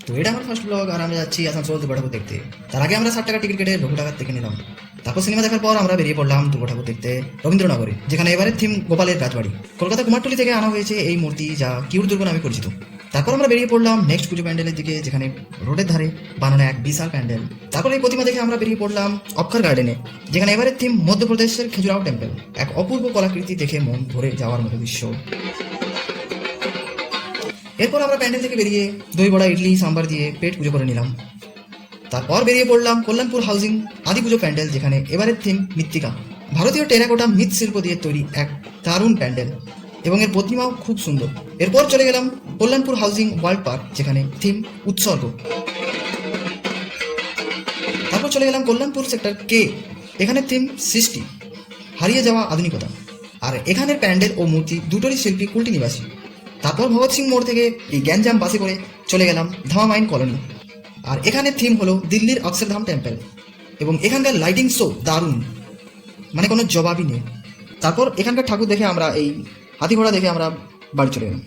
তো এটা আমার ফার্স্ট ব্লগ, আর আমরা যাচ্ছি আসানসোল দুর্গা ঠাকুর দেখতে। তার আগে আমরা 60 টাকা টিকিট কেটে রঘু টাকার দেখে নিলাম। তারপর সিনেমা দেখার পর আমরা বেরিয়ে পড়লাম দুর্গা ঠাকুর দেখতে রবীন্দ্রনগরে, যেখানে এবারের থিম গোপালের রাজবাড়ি। কলকাতা কুমারটুলি থেকে আনা হয়েছে এই মূর্তি, যা কিউর দুর্গ নামে পরিচিত। তারপর আমরা বেরিয়ে পড়লাম নেক্সট পুজো প্যান্ডেলের দিকে, যেখানে রোডের ধারে বানানো এক বিশাল প্যান্ডেল। তারপর এই প্রতিমা দেখে আমরা বেরিয়ে পড়লাম অক্ষর গার্ডেনে, যেখানে এবারের থিম মধ্যপ্রদেশের খেজুরাও টেম্পল। এক অপূর্ব কলাকৃতি দেখে মন ভরে যাওয়ার মতো দৃশ্য। এরপর আমরা প্যান্ডেল থেকে বেরিয়ে দই বড়া ইডলি সাম্বার দিয়ে পেট পুজো করে নিলাম। তারপর বেরিয়ে পড়লাম কল্যাণপুর হাউজিং আদি পুজো প্যান্ডেল, যেখানে এবারের থিম মৃত্তিকা। ভারতীয় টেরাকোটা মৃৎশিল্প দিয়ে তৈরি এক দারুণ প্যান্ডেল, এবং এর প্রতিমাও খুব সুন্দর। এরপর চলে গেলাম কল্যাণপুর হাউজিং ওয়ার্ল্ড পার্ক, যেখানে থিম উৎসর্গ। তারপর চলে গেলাম কল্যাণপুর সেক্টর কে, এখানে থিম সৃষ্টি, হারিয়ে যাওয়া আধুনিকতা। আর এখানের প্যান্ডেল ও মূর্তি দুটোরই শিল্পী কুলটি নিবাসী। তারপর ভগৎ সিং মোড় থেকে এই গ্যাঞ্জাম বাসে করে চলে গেলাম ধামামাইন কলোনি, আর এখানে থিম হলো দিল্লির অক্ষরধাম টেম্পল, এবং এখানকার লাইটিং শো দারুণ, মানে কোনো জবাবই নেই। তারপর এখানকার ঠাকুর দেখে আমরা এই হাতি ঘোড়া দেখে আমরা বাড়ি চলে গেলাম।